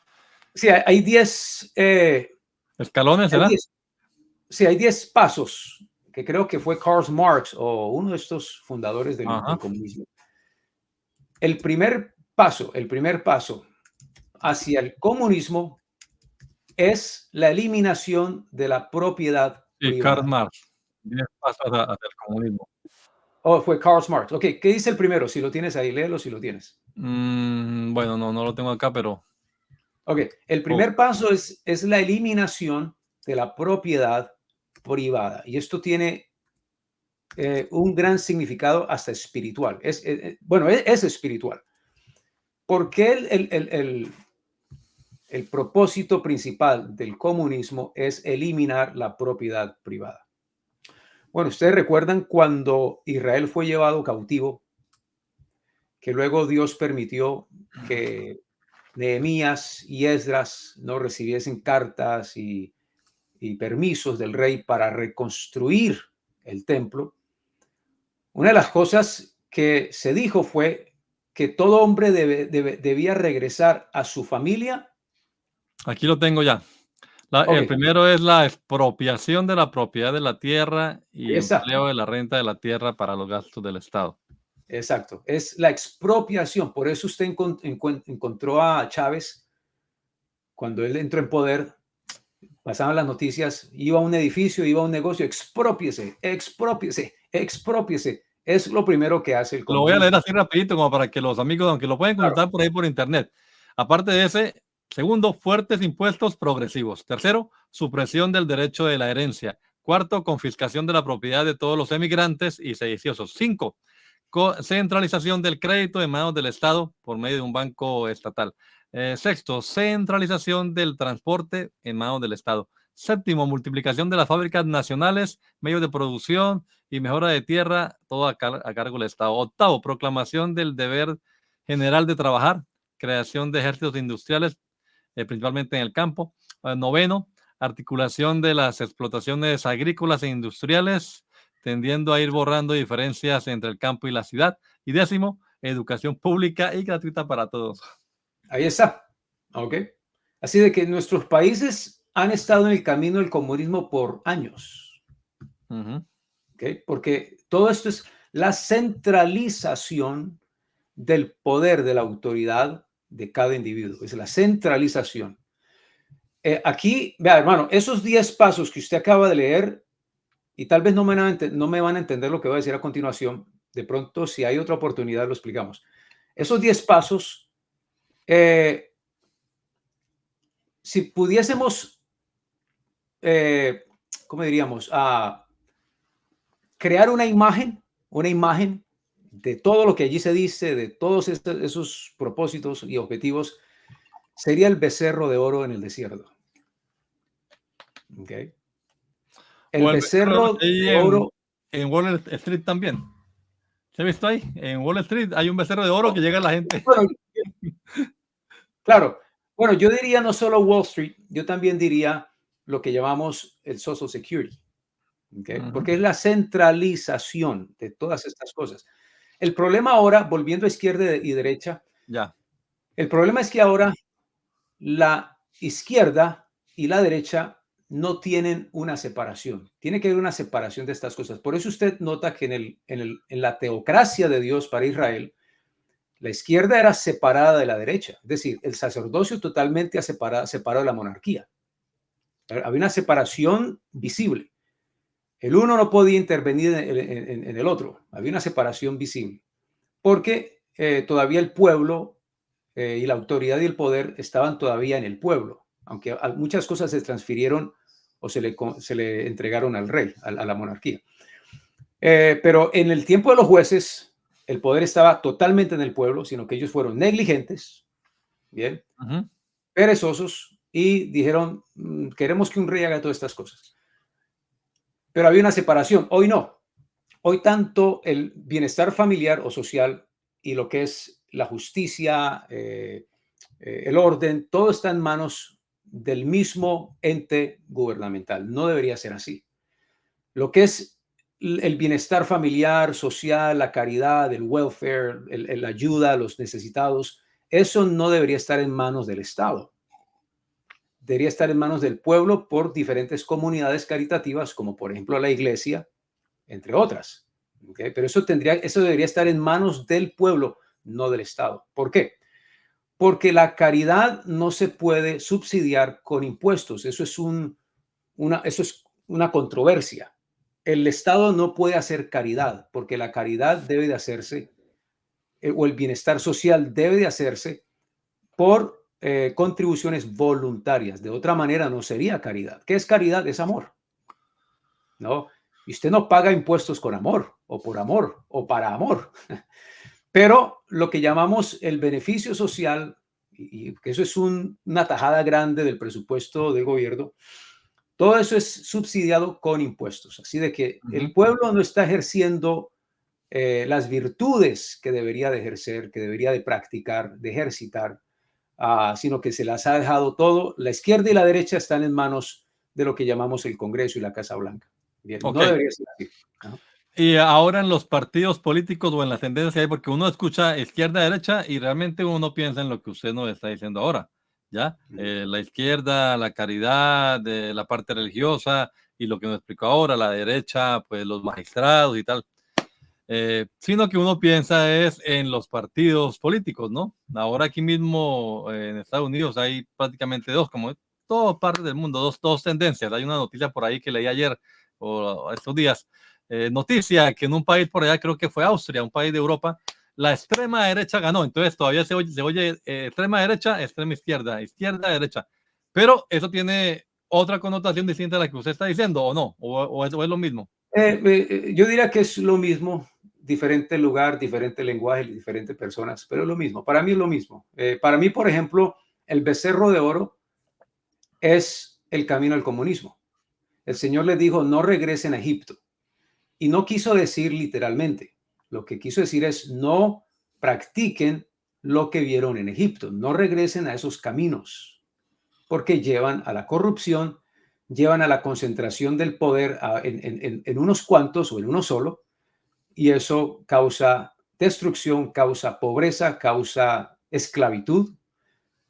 Sí, hay 10... ¿Escalones será? Sí, hay 10 pasos, que creo que fue Karl Marx o uno de estos fundadores del comunismo. El primer paso hacia el comunismo es la eliminación de la propiedad privada. Karl Marx. 10 pasos hacia el comunismo. Oh, fue Karl Marx. Ok, ¿qué dice el primero? Si lo tienes ahí, léelo si lo tienes. Bueno, no lo tengo acá, pero... Ok, el primer paso es la eliminación de la propiedad privada. Y esto tiene un gran significado hasta espiritual. Es espiritual. ¿Por qué el propósito principal del comunismo es eliminar la propiedad privada? Bueno, ustedes recuerdan cuando Israel fue llevado cautivo, que luego Dios permitió que Nehemías y Esdras no recibiesen cartas y permisos del rey para reconstruir el templo. Una de las cosas que se dijo fue que todo hombre debía regresar a su familia. Aquí lo tengo ya. Ok, El primero es la expropiación de la propiedad de la tierra y ahí está. empleo de la renta de la tierra para los gastos del Estado. Exacto. Es la expropiación. Por eso usted encontró a Chávez cuando él entró en poder. Pasaban las noticias, iba a un edificio, iba a un negocio, exprópiese, exprópiese, exprópiese. Es lo primero que hace el Lo voy a leer comunismo. así rapidito como para que los amigos, aunque lo pueden Claro, consultar por ahí por internet. Aparte de ese, segundo, fuertes impuestos progresivos. Tercero, supresión del derecho de la herencia. Cuarto, confiscación de la propiedad de todos los emigrantes y sediciosos. Cinco, centralización del crédito en manos del Estado por medio de un banco estatal. Sexto, centralización del transporte en manos del Estado. Séptimo, multiplicación de las fábricas nacionales, medios de producción y mejora de tierra, todo a cargo del Estado. Octavo, proclamación del deber general de trabajar, creación de ejércitos industriales, principalmente en el campo. Noveno, articulación de las explotaciones agrícolas e industriales, tendiendo a ir borrando diferencias entre el campo y la ciudad. Y décimo, educación pública y gratuita para todos. ahí está. Ok. Así de que nuestros países han estado en el camino del comunismo por años. ¿Okay? Porque todo esto es la centralización del poder de la autoridad de cada individuo. Es la centralización. Aquí, vea, hermano, esos 10 pasos que usted acaba de leer, y tal vez no me van a entender lo que voy a decir a continuación, de pronto, si hay otra oportunidad, lo explicamos. Esos 10 pasos, si pudiésemos, ¿cómo diríamos? Crear una imagen de todo lo que allí se dice, de todos esos propósitos y objetivos, sería el becerro de oro en el desierto. ¿Okay? El O el becerro becerro ahí de oro. en Wall Street también. ¿Se ha visto ahí? En Wall Street hay un becerro de oro que llega a la gente. Bueno, claro. Bueno, yo diría no solo Wall Street, yo también diría lo que llamamos el Social Security, ¿okay? Porque es la centralización de todas estas cosas. El problema ahora, volviendo a izquierda y derecha, Ya. el problema es que ahora la izquierda y la derecha no tienen una separación. Tiene que haber una separación de estas cosas. Por eso usted nota que en la teocracia de Dios para Israel, la izquierda era separada de la derecha. Es decir, el sacerdocio totalmente separado de la monarquía. Había una separación visible. El uno no podía intervenir en el otro. Había una separación visible. Porque todavía el pueblo y la autoridad y el poder estaban todavía en el pueblo, aunque muchas cosas se transfirieron o se le entregaron al rey, a la monarquía. Pero en el tiempo de los jueces, el poder estaba totalmente en el pueblo, sino que ellos fueron negligentes, bien, perezosos, y dijeron, queremos que un rey haga todas estas cosas. Pero había una separación. Hoy no. Hoy tanto el bienestar familiar o social y lo que es la justicia, el orden, todo está en manos del mismo ente gubernamental. No debería ser así. Lo que es el bienestar familiar, social, la caridad, el welfare, la ayuda a los necesitados, eso no debería estar en manos del Estado. Debería estar en manos del pueblo por diferentes comunidades caritativas, como por ejemplo la iglesia, entre otras. ¿Okay? Pero eso debería estar en manos del pueblo, no del Estado. ¿Por qué? Porque la caridad no se puede subsidiar con impuestos. Eso es una controversia. El Estado no puede hacer caridad, porque la caridad debe de hacerse, o el bienestar social debe de hacerse por contribuciones voluntarias. De otra manera no sería caridad. ¿Qué es caridad? Es amor. ¿No? Y usted no paga impuestos con amor, o por amor, o para amor. Pero lo que llamamos el beneficio social, y que eso es una tajada grande del presupuesto del gobierno, todo eso es subsidiado con impuestos. Así de que el pueblo no está ejerciendo las virtudes que debería de ejercer, que debería de practicar, de ejercitar, sino que se las ha dejado todo. La izquierda y la derecha están en manos de lo que llamamos el Congreso y la Casa Blanca. Bien, Ok. no debería ser así. Ajá. Y ahora en los partidos políticos o en las tendencias hay, porque uno escucha izquierda, derecha y realmente uno piensa en lo que usted nos está diciendo ahora, ¿ya? La izquierda, la caridad, la parte religiosa y lo que nos explicó ahora, la derecha, pues los magistrados y tal. Sino que uno piensa es en los partidos políticos, ¿no? Ahora aquí mismo en Estados Unidos hay prácticamente dos, como en todas partes del mundo, dos tendencias. Hay una noticia por ahí que leí ayer o estos días, noticia que en un país por allá, creo que fue Austria, un país de Europa, la extrema derecha ganó. Entonces todavía se oye extrema derecha, extrema izquierda, izquierda, derecha. Pero eso tiene otra connotación distinta a la que usted está diciendo, ¿o no? ¿O es lo mismo? Yo diría que es lo mismo, diferente lugar, diferente lenguaje, diferentes personas, pero es lo mismo. Para mí es lo mismo. Para mí, por ejemplo, el becerro de oro es el camino al comunismo. El Señor les dijo, no regresen a Egipto. Y no quiso decir literalmente. Lo que quiso decir es, no practiquen lo que vieron en Egipto. No regresen a esos caminos, porque llevan a la corrupción, llevan a la concentración del poder en unos cuantos o en uno solo, y eso causa destrucción, causa pobreza, causa esclavitud,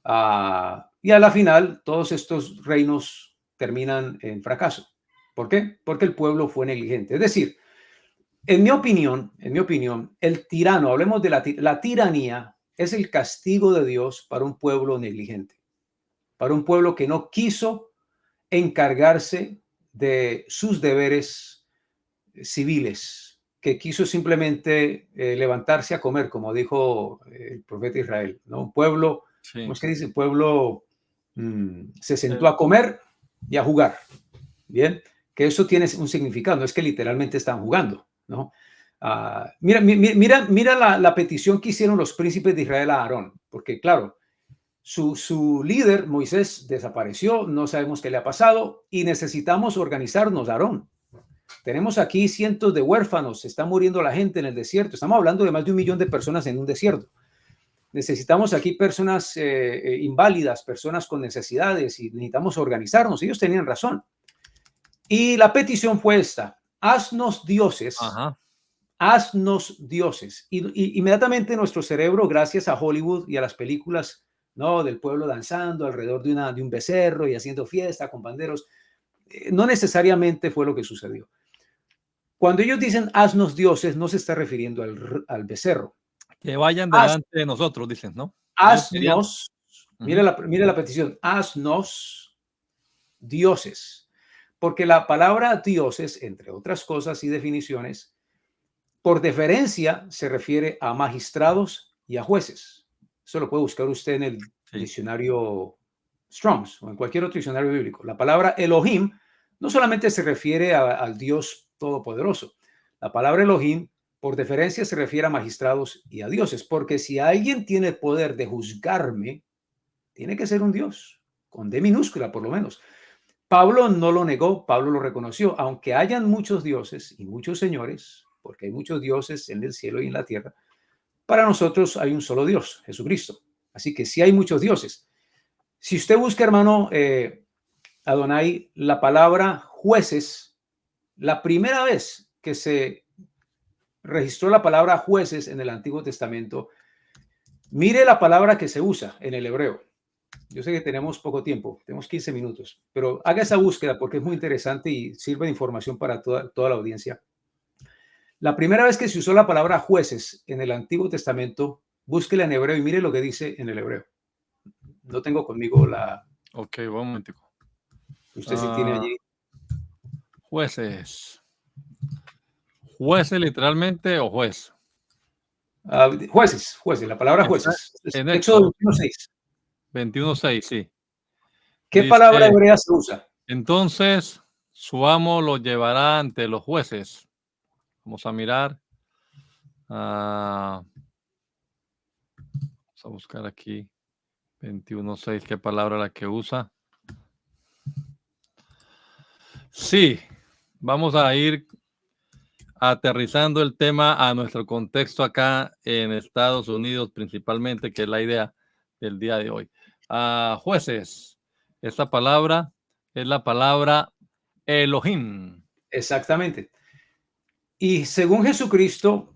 y a la final todos estos reinos terminan en fracaso. ¿Por qué? Porque el pueblo fue negligente. Es decir, en mi opinión, el tirano, hablemos de la tiranía, es el castigo de Dios para un pueblo negligente, para un pueblo que no quiso encargarse de sus deberes civiles, que quiso simplemente levantarse a comer, como dijo el profeta Israel, ¿no? Un pueblo, ¿cómo Sí. es que dice? Pueblo se sentó a comer y a jugar, ¿bien? Que eso tiene un significado, no es que literalmente están jugando, ¿no? Mira la petición que hicieron los príncipes de Israel a Aarón, porque claro, su líder, Moisés, desapareció, no sabemos qué le ha pasado y necesitamos organizarnos, Aarón. Tenemos aquí cientos de huérfanos, se está muriendo la gente en el desierto, estamos hablando de más de 1 millón de personas en un desierto. Necesitamos aquí personas inválidas, personas con necesidades y necesitamos organizarnos. Ellos tenían razón. Y la petición fue esta, haznos dioses, Ajá. haznos dioses. Y inmediatamente nuestro cerebro, gracias a Hollywood y a las películas, ¿no? Del pueblo danzando alrededor de un becerro y haciendo fiesta con panderos, no necesariamente fue lo que sucedió. Cuando ellos dicen haznos dioses, no se está refiriendo al becerro. Que vayan Haz, delante de nosotros, dicen, ¿no? Ellos querían. haznos, Ujú. mira la petición, haznos dioses. Porque la palabra dioses, entre otras cosas y definiciones, por deferencia se refiere a magistrados y a jueces. Eso lo puede buscar usted en el Sí. diccionario Strong's o en cualquier otro diccionario bíblico. La palabra Elohim no solamente se refiere al Dios Todopoderoso. La palabra Elohim, por deferencia, se refiere a magistrados y a dioses, porque si alguien tiene el poder de juzgarme, tiene que ser un Dios, con D minúscula por lo menos. Pablo no lo negó, Pablo lo reconoció, aunque hayan muchos dioses y muchos señores, porque hay muchos dioses en el cielo y en la tierra, para nosotros hay un solo Dios, Jesucristo. Así que sí hay muchos dioses. Si usted busca, hermano Adonai, la palabra jueces, la primera vez que se registró la palabra jueces en el Antiguo Testamento, mire la palabra que se usa en el hebreo. Yo sé que tenemos poco tiempo, tenemos 15 minutos, pero haga esa búsqueda porque es muy interesante y sirve de información para toda la audiencia. La primera vez que se usó la palabra jueces en el Antiguo Testamento, búsquela en hebreo y mire lo que dice en el hebreo. No tengo conmigo la... Ok, un momentico. Usted sí tiene Ah, allí. jueces. ¿Jueces literalmente o juez? Jueces, la palabra Está jueces. Es en Éxodo Éxodo 21:6. 21:6, sí. ¿Qué palabra Dice, hebrea se usa? entonces su amo lo llevará ante los jueces. Vamos a mirar. Ah, a buscar aquí 21:6, ¿qué palabra la que usa? Sí, vamos a ir aterrizando el tema a nuestro contexto acá en Estados Unidos principalmente, que es la idea del día de hoy. Jueces, esta palabra es la palabra Elohim. Exactamente. Y según Jesucristo,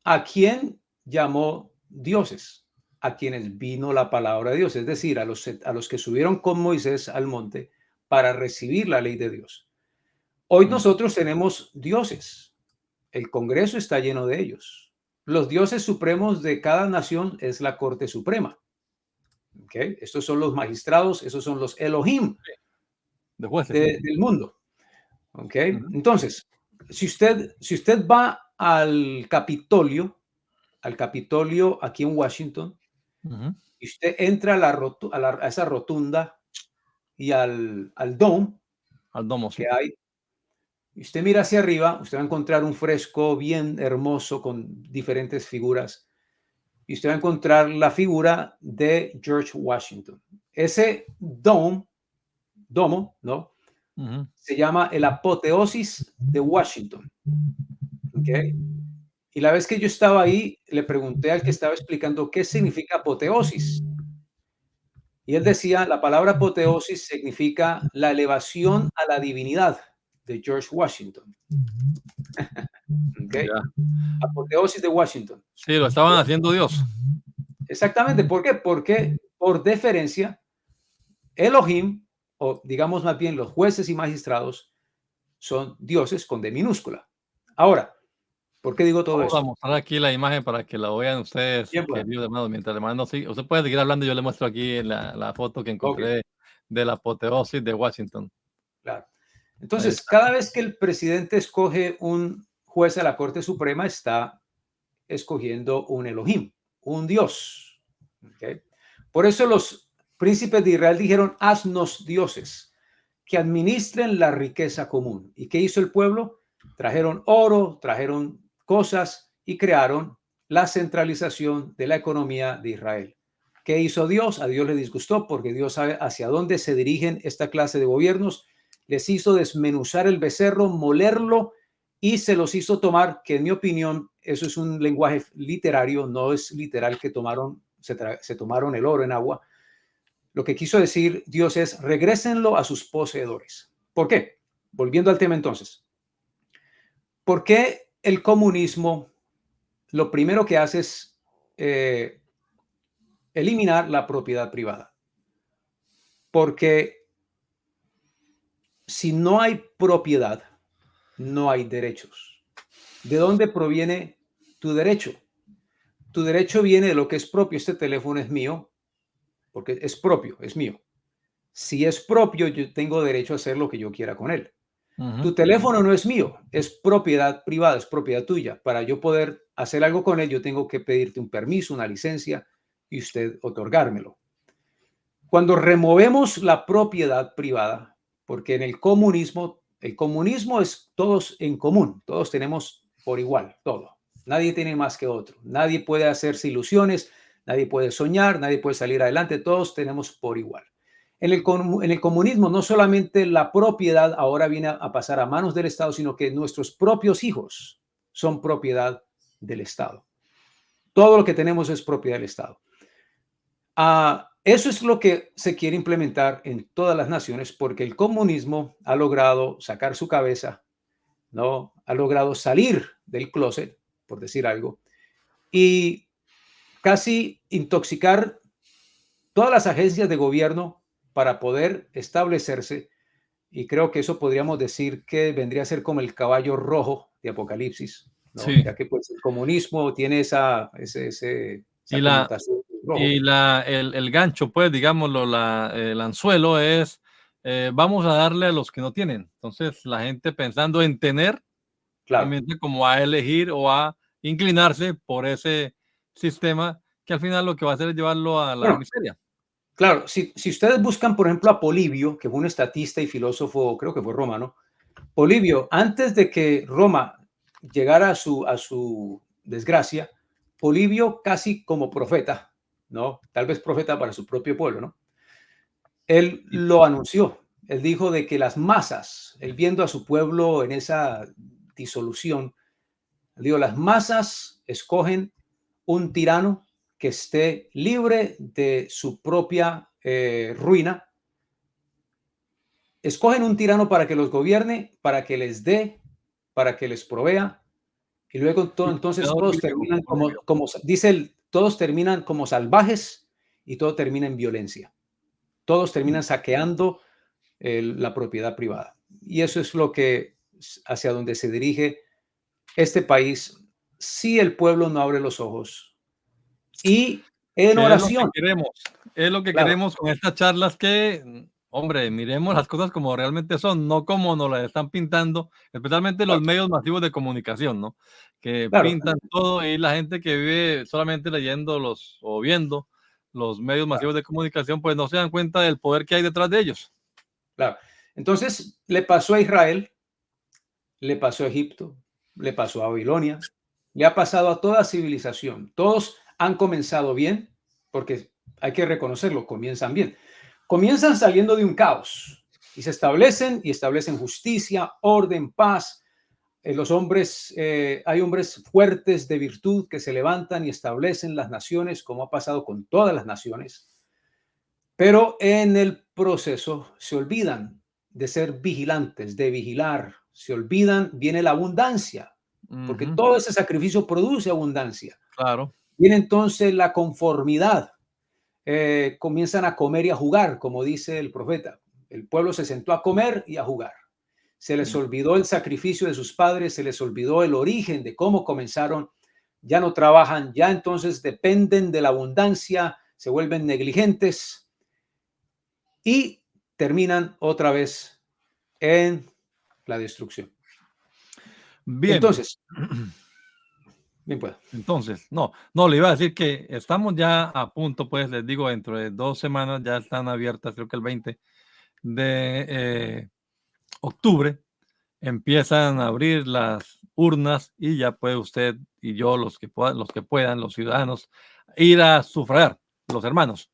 ¿a quién llamó dioses? A quienes vino la palabra de Dios, es decir, a los que subieron con Moisés al monte para recibir la ley de Dios. Hoy Mm, nosotros tenemos dioses. El Congreso está lleno de ellos. Los dioses supremos de cada nación es la Corte Suprema. ¿Okay? Estos son los magistrados, esos son los Elohim de jueces, sí. del mundo. ¿Okay? Ujú, Entonces, si usted va al Capitolio aquí en Washington, ujú. y usted entra a esa rotunda y al dome Al domo, que sí. hay, y usted mira hacia arriba, usted va a encontrar un fresco bien hermoso con diferentes figuras, y usted va a encontrar la figura de George Washington. Ese domo, ¿no? Ujú. Se llama el apoteosis de Washington. ¿Okay? Y la vez que yo estaba ahí, le pregunté al que estaba explicando qué significa apoteosis. Y él decía, la palabra apoteosis significa la elevación a la divinidad de George Washington. ¿Okay? Ya. Apoteosis de Washington. Sí, lo estaban haciendo Dios. Exactamente. ¿Por qué? Porque por deferencia, Elohim, o digamos más bien los jueces y magistrados, son dioses con D minúscula. Ahora, ¿por qué digo todo Vamos a esto? mostrar aquí la imagen para que la vean ustedes, Bien, bueno. queridos hermanos, mientras hermano sigue. Usted puede seguir hablando, yo le muestro aquí la foto que Ok, encontré de la apoteosis de Washington. claro. Ahí Entonces, está. cada vez que el presidente escoge un juez a la Corte Suprema, está escogiendo un Elohim, un Dios. ¿Okay? Por eso los príncipes de Israel dijeron, haznos dioses que administren la riqueza común. ¿Y qué hizo el pueblo? Trajeron oro, trajeron cosas y crearon la centralización de la economía de Israel. ¿Qué hizo Dios? A Dios le disgustó porque Dios sabe hacia dónde se dirigen esta clase de gobiernos. Les hizo desmenuzar el becerro, molerlo y se los hizo tomar, que en mi opinión, eso es un lenguaje literario, no es literal que se tomaron el oro en agua. Lo que quiso decir Dios es, regrésenlo a sus poseedores. ¿Por qué? Volviendo al tema entonces. ¿Por qué el comunismo lo primero que hace es eliminar la propiedad privada? Porque si no hay propiedad, no hay derechos. ¿De dónde proviene tu derecho? Tu derecho viene de lo que es propio. Este teléfono es mío porque es propio, es mío. Si es propio, yo tengo derecho a hacer lo que yo quiera con él. Ujú. Tu teléfono no es mío, es propiedad privada, es propiedad tuya. Para yo poder hacer algo con él, yo tengo que pedirte un permiso, una licencia y usted otorgármelo. Cuando removemos la propiedad privada, porque en el comunismo es todos en común, todos tenemos por igual, todo. Nadie tiene más que otro, nadie puede hacerse ilusiones, nadie puede soñar, nadie puede salir adelante, todos tenemos por igual. En el comunismo no solamente la propiedad ahora viene a pasar a manos del Estado, sino que nuestros propios hijos son propiedad del Estado. Todo lo que tenemos es propiedad del Estado. Eso es lo que se quiere implementar en todas las naciones porque el comunismo ha logrado sacar su cabeza, ¿no? Ha logrado salir del closet, por decir algo, y casi intoxicar todas las agencias de gobierno para poder establecerse. Y creo que eso podríamos decir que vendría a ser como el caballo rojo de Apocalipsis, ¿no? Sí. Ya que pues el comunismo tiene esa Y la, connotación rojo. el gancho, pues, digámoslo, el anzuelo es, vamos a darle a los que no tienen. Entonces, la gente pensando en tener, Claro, comienza como a elegir o a inclinarse por ese sistema que al final lo que va a hacer es llevarlo a la bueno, miseria. claro, si ustedes buscan, por ejemplo, a Polibio, que fue un estatista y filósofo, creo que fue romano, Polibio, antes de que Roma llegara a su desgracia, Polibio casi como profeta, ¿no? Tal vez profeta para su propio pueblo, ¿no? Él lo anunció. Él dijo de que las masas, él viendo a su pueblo en esa disolución, digo, las masas escogen un tirano que esté libre de su propia ruina. Escogen un tirano para que los gobierne, para que les dé, para que les provea. Y luego entonces Dictador todos griego, terminan como dice él, todos terminan como salvajes y todo termina en violencia. Todos terminan saqueando la propiedad privada. Y eso es lo que hacia donde se dirige este país si el pueblo no abre los ojos y en que es lo que oración. queremos, es lo que Claro, queremos con estas charlas que, hombre, miremos las cosas como realmente son, no como nos las están pintando, especialmente los claro, medios masivos de comunicación, ¿no? Que claro, pintan todo y la gente que vive solamente leyendo o viendo los medios claro, masivos de comunicación, pues no se dan cuenta del poder que hay detrás de ellos. claro. Entonces le pasó a Israel, le pasó a Egipto, le pasó a Babilonia, le ha pasado a toda civilización. Todos han comenzado bien, porque hay que reconocerlo, comienzan bien. Comienzan saliendo de un caos y se establecen justicia, orden, paz. Los hombres, hay hombres fuertes de virtud que se levantan y establecen las naciones, como ha pasado con todas las naciones, pero en el proceso se olvidan de ser vigilantes, de vigilar, se olvidan, viene la abundancia, porque Ujú, todo ese sacrificio produce abundancia. claro. Viene entonces la conformidad, comienzan a comer y a jugar, como dice el profeta. El pueblo se sentó a comer y a jugar. Se les Mm. olvidó el sacrificio de sus padres, se les olvidó el origen de cómo comenzaron, ya no trabajan, ya entonces dependen de la abundancia, se vuelven negligentes y terminan otra vez en la destrucción. Bien. Entonces, bien pues, Entonces, no, le iba a decir que estamos ya a punto, pues les digo, dentro de 2 semanas ya están abiertas, creo que el 20 de octubre empiezan a abrir las urnas y ya puede usted y yo, los que puedan, los ciudadanos, ir a sufragar, los hermanos,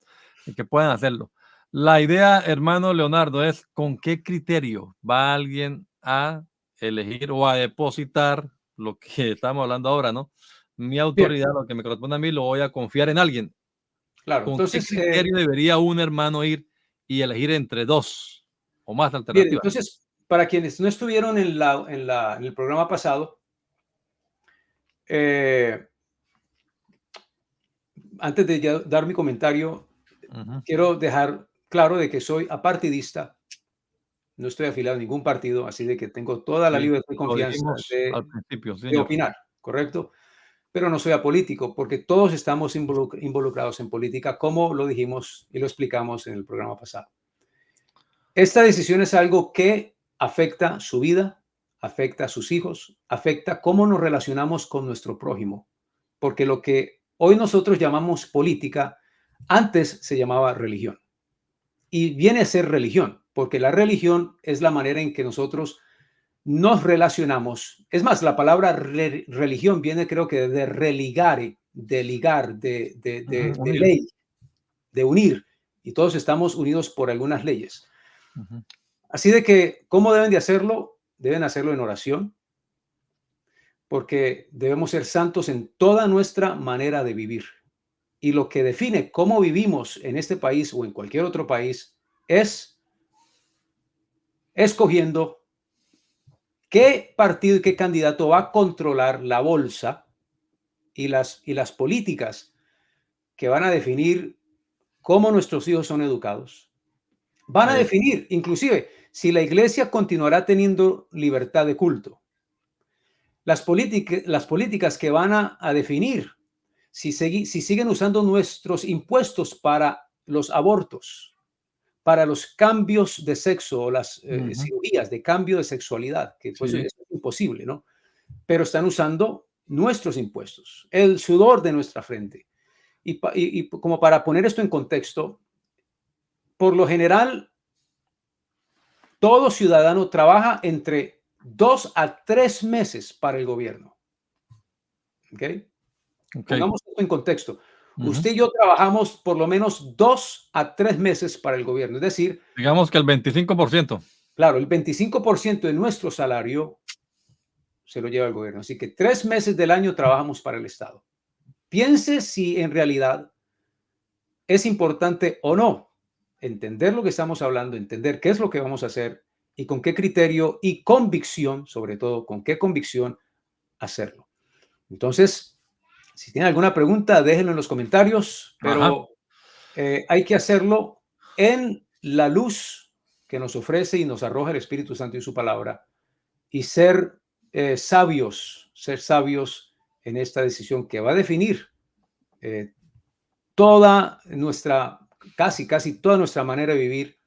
y que puedan hacerlo. La idea, hermano Leonardo, es con qué criterio va alguien a elegir o a depositar lo que estamos hablando ahora, ¿no? Mi bien, autoridad, lo que me corresponde a mí, lo voy a confiar en alguien. claro. ¿Con qué Entonces, criterio debería un hermano ir y elegir entre dos o más bien, alternativas? entonces, para quienes no estuvieron en el programa pasado, eh, antes de ya dar mi comentario, Ujú. quiero dejar claro de que soy apartidista, no estoy afiliado a ningún partido, así de que tengo toda la Sí, libertad y lo confianza dijimos al principio, sí, de señor. opinar, ¿correcto? Pero no soy apolítico, porque todos estamos involucrados en política, como lo dijimos y lo explicamos en el programa pasado. Esta decisión es algo que afecta su vida, afecta a sus hijos, afecta cómo nos relacionamos con nuestro prójimo, porque lo que hoy nosotros llamamos política, antes se llamaba religión. Y viene a ser religión, porque la religión es la manera en que nosotros nos relacionamos. Es más, la palabra religión viene creo que de religare, de ligar, Ujú, de unir. ley, de unir. Y todos estamos unidos por algunas leyes. Ujú. Así de que, ¿cómo deben de hacerlo? Deben hacerlo en oración, porque debemos ser santos en toda nuestra manera de vivir. Y lo que define cómo vivimos en este país o en cualquier otro país es escogiendo qué partido y qué candidato va a controlar la bolsa y las políticas que van a definir cómo nuestros hijos son educados. Van a Eh, definir, inclusive, si la iglesia continuará teniendo libertad de culto. Las políticas que van a definir si siguen usando nuestros impuestos para los abortos, para los cambios de sexo o las ujú, cirugías de cambio de sexualidad, que pues sí, es imposible, ¿no? Pero están usando nuestros impuestos, el sudor de nuestra frente. Y como para poner esto en contexto, por lo general, todo ciudadano trabaja entre 2 a 3 meses para el gobierno. ¿Ok? ok. Pongamos esto en contexto. Ujú. Usted y yo trabajamos por lo menos 2 a 3 meses para el gobierno. Es decir, Digamos que el 25%. claro, el 25% de nuestro salario se lo lleva el gobierno. Así que 3 meses del año trabajamos para el Estado. Piense si en realidad es importante o no entender lo que estamos hablando, entender qué es lo que vamos a hacer y con qué criterio y convicción, sobre todo, con qué convicción hacerlo. Entonces, si tienen alguna pregunta, déjenlo en los comentarios, Ajá. pero hay que hacerlo en la luz que nos ofrece y nos arroja el Espíritu Santo y su palabra y ser sabios en esta decisión que va a definir eh, toda nuestra, casi toda nuestra manera de vivir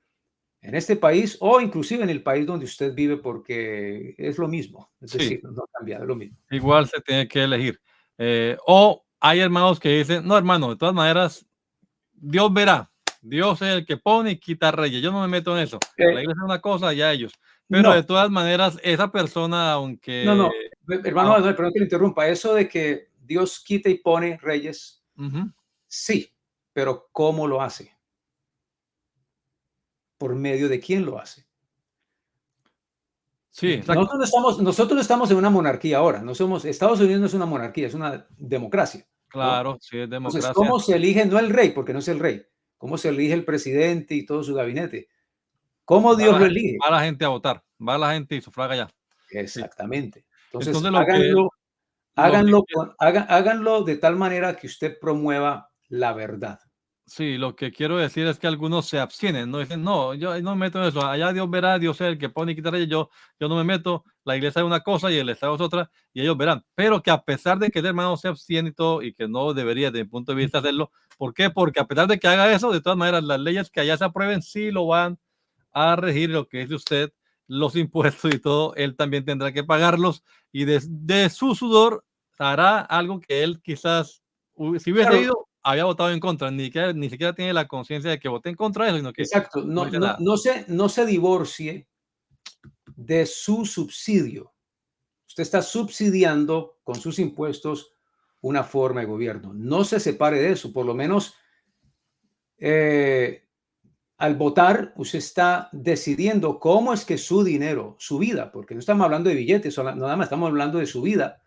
en este país o inclusive en el país donde usted vive, porque es lo mismo, es Sí, decir, no ha cambiado, es lo mismo. igual se tiene que elegir. O hay hermanos que dicen, no, hermano, de todas maneras, Dios verá. Dios es el que pone y quita reyes. Yo no me meto en eso. La Eh, iglesia es una cosa, ya ellos. Pero de no, todas maneras, esa persona, no, aunque... no, hermano, ah, no, perdón que le interrumpa, eso de que Dios quita y pone reyes, ujú, sí, pero ¿cómo lo hace? ¿Por medio de quién lo hace? sí, exacto. Nosotros no estamos en una monarquía ahora, no somos, Estados Unidos no es una monarquía, es una democracia, ¿no? Claro, sí es Entonces, democracia. ¿cómo se elige? No el rey, porque no es el rey, ¿cómo se elige el presidente y todo su gabinete? ¿Cómo Va Dios la, lo elige? va la gente a votar. Va la gente y sufraga ya. Sí. Exactamente. Entonces, Entonces, háganlo, háganlo de tal manera que usted promueva la verdad. sí, lo que quiero decir es que algunos se abstienen, no dicen, no, yo no me meto en eso, allá Dios verá, Dios es el que pone y quita reyes, yo no me meto, la iglesia es una cosa y el Estado es otra, y ellos verán. Pero que a pesar de que el hermano se abstiene y todo, y que no debería, desde mi punto de vista, hacerlo, ¿por qué? Porque a pesar de que haga eso, de todas maneras, las leyes que allá se aprueben sí lo van a regir, lo que dice usted, los impuestos y todo, él también tendrá que pagarlos, y de su sudor hará algo que él quizás, si hubiese Claro, ido, había votado en contra, ni siquiera tiene la conciencia de que voté en contra de eso, sino que exacto. no No, dice no, nada. no se divorcie de su subsidio. Usted está subsidiando con sus impuestos una forma de gobierno. No se separe de eso. Por lo menos eh, al votar, usted está decidiendo cómo es que su dinero, su vida, porque no estamos hablando de billetes, nada más estamos hablando de su vida,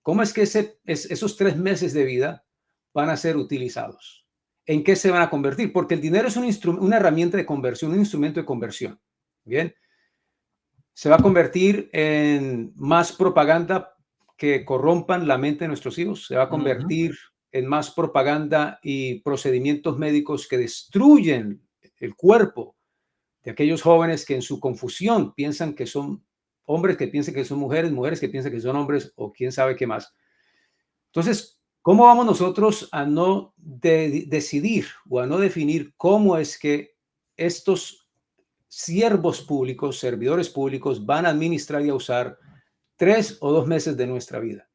cómo es que esos 3 meses de vida van a ser utilizados. ¿En qué se van a convertir? Porque el dinero es una herramienta de conversión, un instrumento de conversión. Bien, se va a convertir en más propaganda que corrompan la mente de nuestros hijos, se va a Ujú. convertir en más propaganda y procedimientos médicos que destruyen el cuerpo de aquellos jóvenes que en su confusión piensan que son hombres, que piensan que son mujeres, mujeres que piensan que son hombres o quién sabe qué más. Entonces, ¿cómo vamos nosotros a no decidir o a no definir cómo es que estos siervos públicos, servidores públicos, van a administrar y a usar 3 o 2 meses de nuestra vida?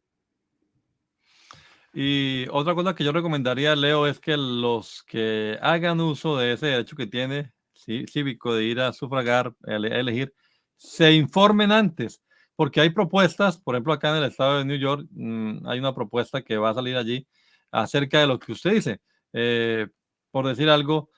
Y otra cosa que yo recomendaría, Leo, es que los que hagan uso de ese derecho que tiene cívico de ir a sufragar, a elegir, se informen antes, porque hay propuestas, por ejemplo, acá en el estado de New York, hay una propuesta que va a salir allí acerca de lo que usted dice. Eh, por decir algo,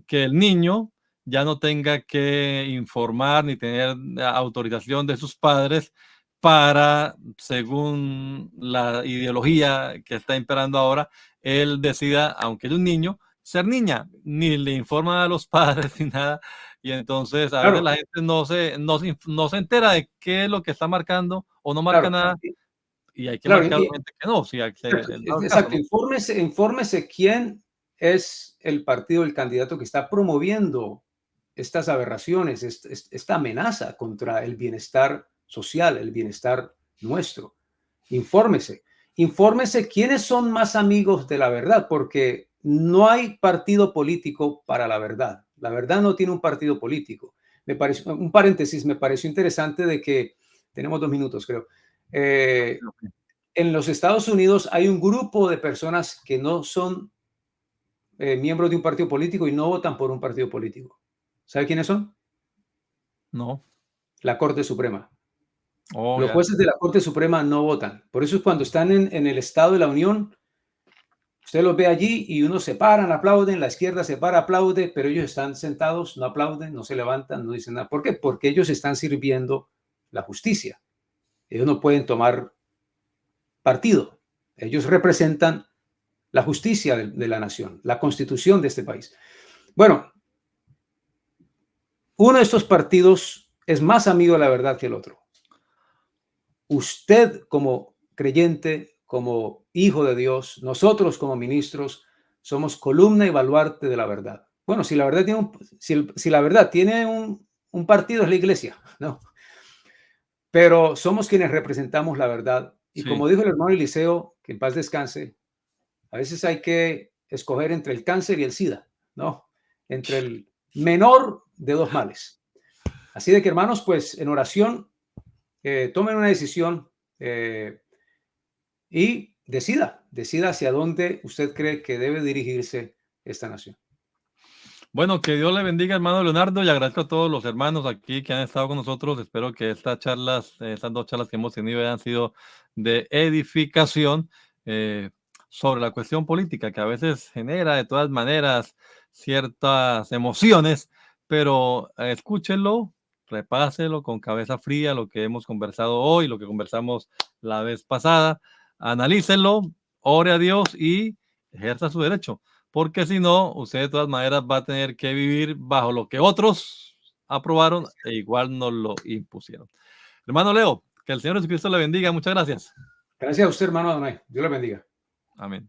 que el niño ya no tenga que informar ni tener autorización de sus padres para, según la ideología que está imperando ahora, él decida, aunque es un niño, ser niña, ni le informa a los padres ni nada, y entonces a veces Claro, la gente no se entera de qué es lo que está marcando o no marca claro, nada, y hay que claro. marcar obviamente que no, si Exacto, en dado caso, exacto. ¿no? Infórmese quién es el partido, el candidato que está promoviendo estas aberraciones, esta amenaza contra el bienestar social, el bienestar nuestro. Infórmese. Infórmese quiénes son más amigos de la verdad, porque no hay partido político para la verdad. La verdad no tiene un partido político. Un paréntesis, me pareció interesante de que tenemos 2 minutos, creo. Eh, en los Estados Unidos hay un grupo de personas que no son miembros de un partido político y no votan por un partido político. ¿Sabe quiénes son? No, La Corte Suprema. oh, Los ya. jueces de la Corte Suprema no votan. Por eso es cuando están en el Estado de la Unión, Usted los ve allí y unos se paran, aplauden, la izquierda se para, aplaude, pero ellos están sentados, no aplauden, no se levantan, no dicen nada. ¿Por qué? Porque ellos están sirviendo la justicia. Ellos no pueden tomar partido. Ellos representan la justicia de la nación, la constitución de este país. Bueno, uno de estos partidos es más amigo de la verdad que el otro. Usted como creyente, como hijo de Dios, nosotros como ministros, somos columna y baluarte de la verdad. Bueno, si la verdad tiene si la verdad tiene un partido es la iglesia, ¿no? Pero somos quienes representamos la verdad. Y Sí. como dijo el hermano Eliseo, que en paz descanse, a veces hay que escoger entre el cáncer y el SIDA, ¿no? Entre el menor de dos males. Así de que, hermanos, pues en oración, tomen una decisión y decida hacia dónde usted cree que debe dirigirse esta nación. Bueno, que Dios le bendiga, hermano Leonardo, y agradezco a todos los hermanos aquí que han estado con nosotros. Espero que estas dos charlas que hemos tenido hayan sido de edificación sobre la cuestión política, que a veces genera de todas maneras ciertas emociones, pero escúchenlo, repáselo con cabeza fría, lo que hemos conversado hoy, lo que conversamos la vez pasada, analícenlo, ore a Dios y ejerza su derecho. Porque si no, usted de todas maneras va a tener que vivir bajo lo que otros aprobaron e igual nos lo impusieron. Hermano Leo, que el Señor Jesucristo le bendiga. Muchas gracias. Gracias a usted, hermano Adonai. Dios le bendiga. Amén.